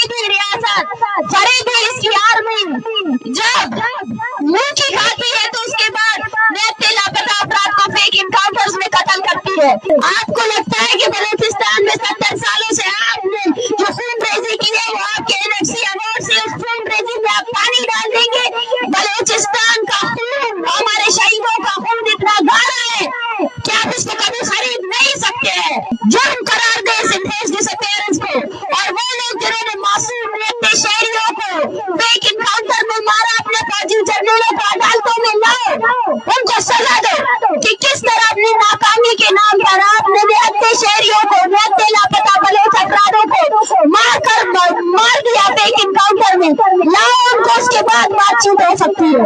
फरीदी रियासत, फरीदी इसकी आर्मी जब मुंह की खाती है तो उसके बाद नियत लापता अपराध को फेक इनकाउंटर्स में कत्ल करती है। आपको लगता है कि बलूचिस्तान में 70 सालों से आपने जो खून रेजी की है वो आपके एनएफसी अवार्ड से उस खून रेजी में आप पानी डाल देंगे? बलूचिस्तान का खून, हमारे शहीदों का खून इतना गाढ़ा है कि आप इसको कभी खरीद नहीं सकते हैं। जुर्म करार दे सिंथेस डिसअपीयरेंस को, और वो लोग जिन्होंने मासूम नियत शहरियों को फेक इनकाउंटर में मारा, अपने फौजी जर्नलों को अदालतों में लाओ, उनको सजा दो कि किस तरह अपनी नाकामी के नाम पर आपने नियत शहरियों को, नियत लापता बलोच अपराधों को मार दिया फेक इनकाउंटर में। लाओ उनको, उसके बाद बातचीत हो सकती है।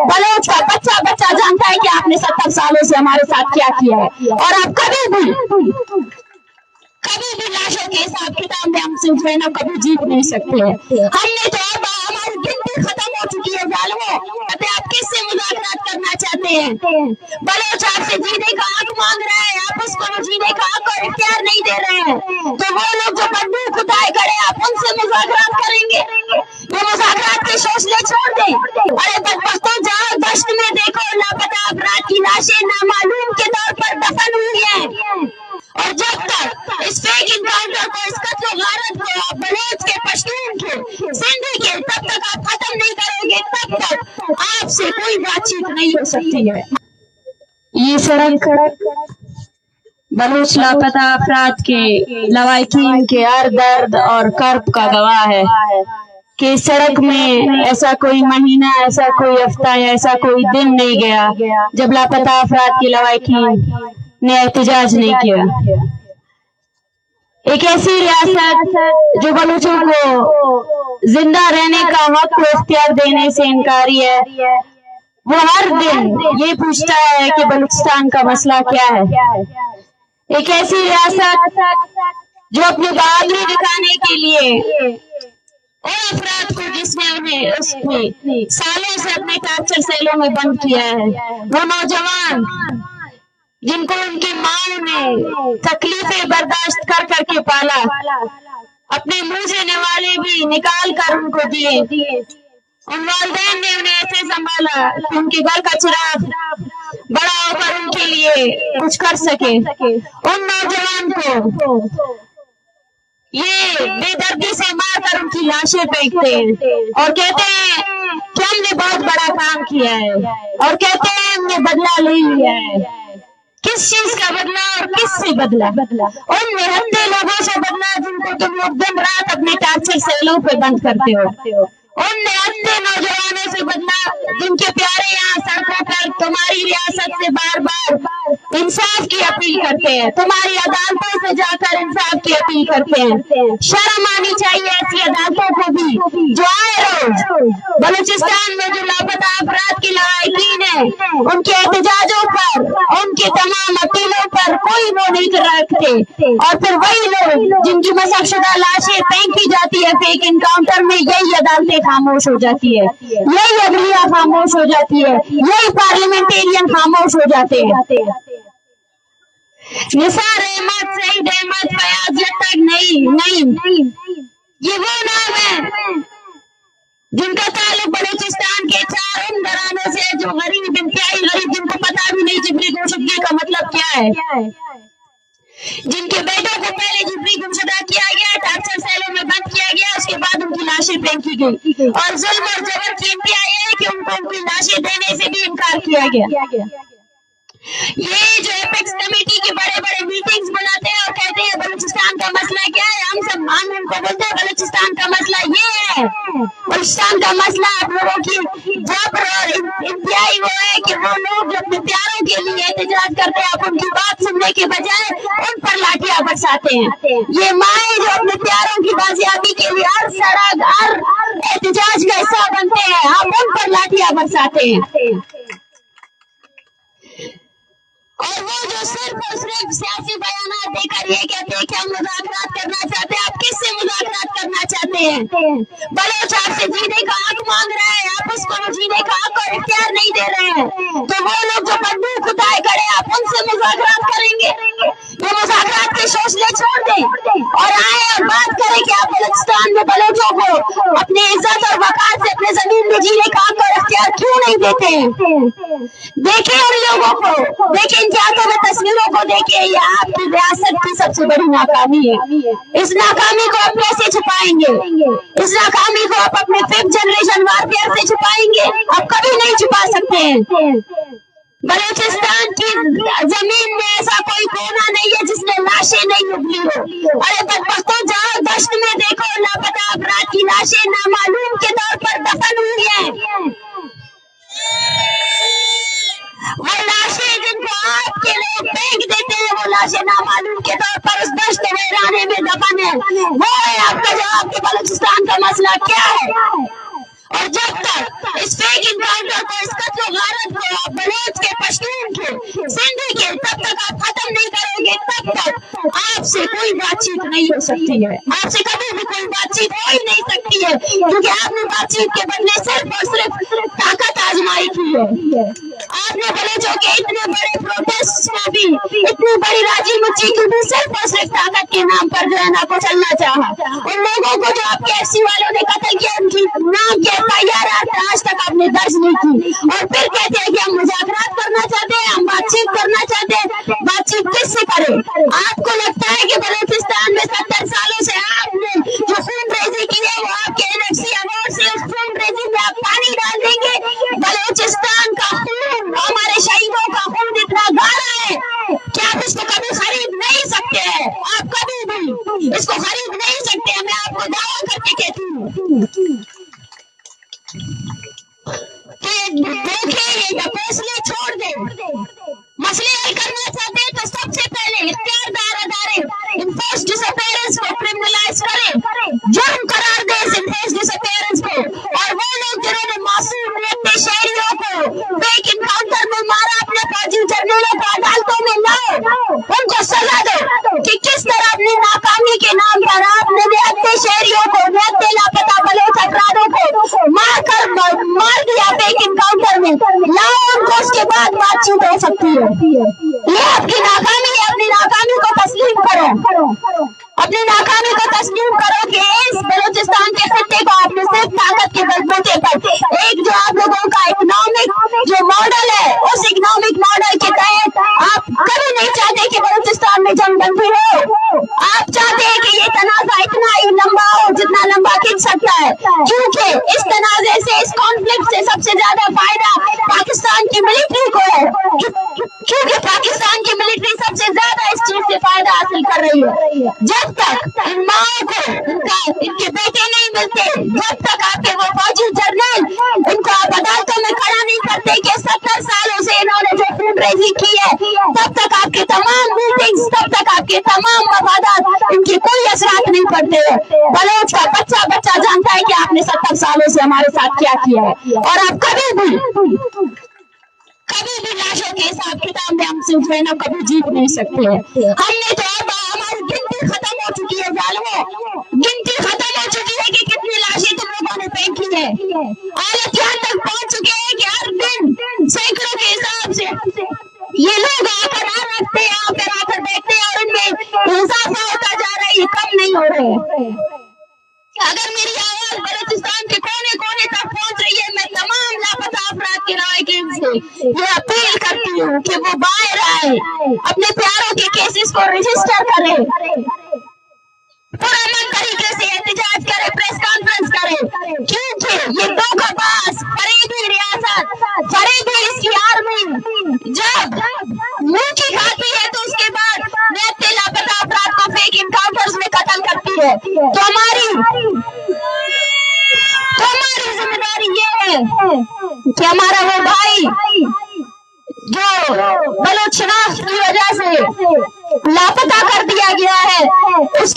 बलोच का बच्चा जानता है कि आपने 70 सालों से हमारे साथ क्या किया है, और आप कभी भी लाशों के हिसाब किताब में हमसे जो है ना कभी जीत नहीं सकते हैं। हमने तो अब हमारी गिनती खत्म हो चुकी है। जालमो, पता आप किससे मुज़ाकरात करना चाहते हैं? बलोच आपसे जीने का हक मांग रहा है, आप उसको जीने का हक और इख्तियार नहीं दे रहे हैं। तो वो लोग जो बंदूक खुदाई करे, आप उनसे मुज़ाकरात करेंगे? ये मुज़ाकरात के शोषले छोड़ दें। अरे बदबख्तों, जाओ दश्त में देखो, लापता अपराध की लाशें नामालूम के तौर पर दफन हुई हैं, और जब तक इस फेक इनकाउंटर को, इस कत्ल गारत को, आप बलोच के, पश्तून के, सिंधी के, तब तक आप खत्म नहीं करोगे, तब तक आपसे कोई बातचीत नहीं हो सकती है। ये सड़क बलूच लापता अफराद के लवाकिन के हर दर्द और कर्ब का गवाह है कि इस सड़क में ऐसा कोई महीना, ऐसा कोई हफ्ता या ऐसा कोई दिन नहीं गया जब लापता अफराद की लवाकिन ने एहतजाज नहीं किया। एक ऐसी रियासत जो बलूचों को जिंदा रहने का हक को इख्तियार देने से इनकारी है, वो हर दिन ये पूछता है कि बलूचिस्तान का मसला क्या है। एक ऐसी रियासत जो अपनी बहादुरी दिखाने के लिए उन अफराद को जिसने उन्हें उसने सालों से अपने टार्चर सेलों में बंद किया है, वो नौजवान जिनको उनकी माँ ने तकलीफें बर्दाश्त कर करके पाला, अपने मुंह से निवाले भी निकाल कर उनको दिए, उन वालिदैन ने उन्हें ऐसे संभाला कि उनके घर का चिराग बड़ा होकर उनके लिए कुछ कर सके। उन नौजवान को ये बेदर्दी से मार कर उनकी लाशें फेंकते हैं और कहते हैं कि हमने बहुत बड़ा काम किया है, और कहते हैं हमने बदला ले लिया है। किस चीज का बदला और किससे बदला? उन निहत्थे लोगों से बदला जिनको तुम लोग दिन रात अपने टार्चर सेलों पे बंद करते हो। उन निहत्थे नौजवानों से बदला जिनके प्यारे यहाँ सड़कों पर तुम्हारी रियासत से बार बार इंसाफ की अपील करते हैं, तुम्हारी अदालतों से जाकर इंसाफ की अपील करते हैं। शर्म आनी चाहिए ऐसी अदालतों को भी जो आए रोज बलूचिस्तान में जो लापता अफराद की लवाकिन है, उनके एहतजाजों पर, उनके तमाम अपीलों पर कोई वो नहीं रखते, और फिर वही लोग जिनकी मसकशुदा लाशें फेंकी जाती है फेक इनकाउंटर में, यही अदालतें खामोश हो जाती है, यही अदलिया खामोश हो जाती है, यही पार्लियामेंटेरियन खामोश हो जाते हैं। निसार अहमद, सईद अहमद, फयाज लट्टक नहीं, ये वो नाम है जिनका ताल्लुक बलूचिस्तान के 4 उन घरानों से जो गरीब, इंतहाई गरीब, जिनको पता भी नहीं जिबरी गुमशुदगी का मतलब क्या है, जिनके बेटों को पहले जिबरी गुमशुदा किया गया, टार्चर सेलों में बंद किया गया, उसके बाद उनकी लाशें फेंकी गई, और जुल्म और जबर की इंतहा है कि उनको उनकी लाशें देने से भी इनकार किया गया। ये जो एपेक्स कमेटी के बड़े बड़े मीटिंग्स बुलाते हैं और कहते हैं बलूचिस्तान का मसला क्या है, हम उनको बोलते हैं बलूचिस्तान का मसला ये है। बलूचिस्तान का मसला आप लोगों की जबर और इंतहाई वो है कि वो लोग जो अपने प्यारों के लिए एहतजाज करते हैं, आप उनकी बात सुनने के बजाय उन पर लाठियां बरसाते हैं। ये माएं जो अपने प्यारों की बाजियाबी के लिए हर सड़क, हर एहतजाज का हिस्सा बनते हैं, आप उन पर लाठियां बरसाते हैं। और वो जो सिर्फ और सिर्फ सियासी बयान देकर ये कहते हैं कि हम मुज़ाकरात करना चाहते हैं, आप किससे मुज़ाकरात करना चाहते हैं? बलोच आपसे जीने का हक मांग रहा है, आप उसको जीने का हक और इख्तियार नहीं दे रहे हैं। तो वो लोग जो बंदूक खुदाई करे, आप उनसे मुज़ाकरात करेंगे? ये मुज़ाकरात के शोषले छोड़ दें और आए और बात करें कि आप बलूचिस्तान में बलोचों को अपनी इज्जत और वकार से अपने जमीन में जीने का हक और इख्तियार क्यों नहीं देते? देखें उन लोगों को, देखें इनके हाथों में तस्वीरों को, देखें ये आपकी रियासत की सबसे बड़ी नाकामी है। इस नाकामी को आप कैसे छुपाएंगे? इस नाकामी को आप अपने 5th जनरेशन वारफेयर से छुपाएंगे? आप कभी नहीं छुपा सकते हैं। बलूचिस्तान की जमीन में ऐसा कोई कोना नहीं है जिसमें लाशें नहीं उगली हो। अरे बदबख्तों, जाओ दश्त में देखो, लापता अफराद की लाशें नामालूम के तौर पर दफन हुई हैं। वो लाशें जिनको आपके लोग फेंक देते हैं, वो लाशें नामालूम के तौर पर उस दश्त वीराने में दफन है। वो है आपका जवाब कि बलूचिस्तान का मसला क्या है। और जब तक इस फेक इनकाउंटर को, इस कत्ल गारत को आप बलोच के, पश्तून के, सिंधी के तब तक आप खत्म नहीं करोगे, तब तक आपसे कोई बातचीत नहीं हो सकती है। आपसे कभी भी कोई बातचीत हो ही नहीं सकती है, क्योंकि आपने बातचीत के बदले सिर्फ और सिर्फ ताकत आजमाई की है। आपने बलोचों के इतने बड़े प्रोटेस्ट में भी, इतनी बड़ी राजी मची की भी सिर्फ और सिर्फ ताकत के नाम पर जो है ना को चलना चाहा। उन लोगों को जो आपके FC वालों ने कत्ल किया, उनकी नाम के FIR आज तक आपने दर्ज नहीं की, और फिर कहते हैं कि हम मुज़ाकरात करना चाहते हैं, हम बातचीत करना चाहते हैं। बातचीत किससे करें? आपको लगता है कि बलूचिस्तान में 70 सालों से आपने जो खून रेजी की है, वो आपके NFC अवार्ड से उस खून रेजी में आप पानी डाल देंगे? बलूचिस्तान का खून, हमारे शहीदों का खून इतना गाढ़ा है कि आप इसको कभी खरीद नहीं सकते हैं। आप कभी भी इसको खरीद नहीं सकते। मैं आपको दावा करके कहती हूँ कि देखें, ये फैसले छोड़ दें। मसले हल करना चाहते हैं तो सबसे पहले इख्तियारदार अदारे इन्फोर्स डिसअपीयरेंस को क्रिमिनलाइज करें, जुर्म करार दें इस इन्फोर्स डिसअपीयरेंस को। और वो लोग जिन्होंने मासूम अपने शहरियों को फेक इनकाउंटर में मारा, अपने फौजी जर्नलों को अदालतों में लाओ, उनको सजा दो कि किस तरह अपनी नाकामी के नाम पर आपने निहत्ते शहरियों को, निहत्ते लापता बलोच अफरादों को मार दिया फेक इनकाउंटर में। लाओ उनको, उसके बाद बातचीत हो सकती है। ये आपकी नाकामी है। अपनी नाकामी को तस्लीम करो, अपनी नाकामी को तस्लीम करो कि इस बलूचिस्तान के खित्ते को आपने सिर्फ ताकत के बलबूते पर, एक जो आप लोगों का इकोनॉमिक जो मॉडल है, उस इकोनॉमिक मॉडल के तहत आप कभी नहीं चाहते कि बलूचिस्तान में जंग बंदी हो। आप चाहते हैं कि ये तनाजा इतना ही लंबा हो जितना लंबा खिंच सकता है, क्योंकि इस तनाजे से, इस कॉन्फ्लिक्ट से सबसे ज्यादा फायदा पाकिस्तान की मिलिट्री को है, क्योंकि पाकिस्तान की मिलिट्री सबसे ज्यादा इस चीज से फायदा हासिल कर रही है। जब तक इन माओं को इनके बेटे नहीं मिलते, जब तक आपके वो फौजी जर्नल इनको आप अदालतों में खड़ा नहीं करते कि 70 सालों से इन्होंने जो खून रेजी की है, तब तक आपके तमाम मीटिंग्स, तब तक आपके तमाम मफादात, इनके कोई असरात नहीं पड़ते हैं। बलोच का बच्चा बच्चा जानता है कि आपने 70 सालों से हमारे साथ क्या किया है, और आप कभी भी लाशों के हिसाब किताब में हमसे जो ना कभी जीत नहीं सकते हैं। हमने तो अब हमारी गिनती खत्म हो चुकी है, जालिमों, गिनती खत्म हो चुकी है कि कितनी लाशें तुम लोगों ने फेंकी है। हालत यहाँ तक पहुंच चुके हैं कि हर दिन सैकड़ों के हिसाब से ये लोग आकर रखते हैं, आकर देखते हैं, और उनमें इजाफा होता जा रहा है, ये कम नहीं हो रहे। अगर मेरी आवाज बलूचिस्तान के कोने कोने तक पहुंच रही है, मैं तमाम लापता अफराद के लवाहिकीन से ये अपील करती हूँ कि वो बाहर आए, अपने प्यारों के केसेस को रजिस्टर करें, पुरअमन तरीके से एहतजाज करें, प्रेस कॉन्फ्रेंस करें, क्योंकि ये धोखाबाज फरीदी रियासत, फरीदी इसकी आर्मी जब मुंह की खाती है तो उसके बाद निहत्ते लापता अफराद को फेक इनकाउंटर्स में कत्ल करती है। तो हमारी जिम्मेदारी ये है कि हमारा वो भाई जो बलोच शनाख्त की वजह से लापता कर दिया गया है, उस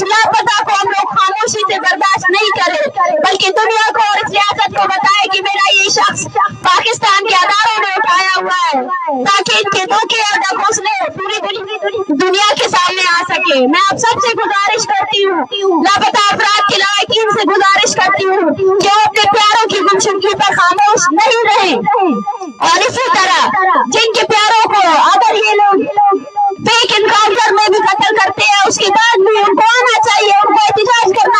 लापता को हम लोग खामोशी से बर्दाश्त नहीं करें, बल्कि दुनिया को और इस रियासत को बताए कि मेरा ये शख्स पाकिस्तान के अदारों ने उठाया हुआ है, ताकि इनके धोखे और ढकोसले पूरी दुनिया के सामने आ सके। मैं आप सबसे गुजारिश करती हूँ, लापता अफराद के लवाहिकीन से गुजारिश करती हूँ कि वो अपने प्यारों की गुमशुदगी पर खामोश नहीं रहे, और इसी तरह जिनके प्यारों को अगर ये लोग फेक इनकाउंटर में भी कत्ल करते हैं, उसके बाद भी उनको आना चाहिए, उनको एहतजाज करना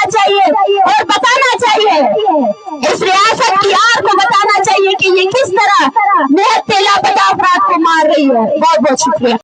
طرح निहत्थे लापता अफराद को मार रही है। बहुत बहुत शुक्रिया।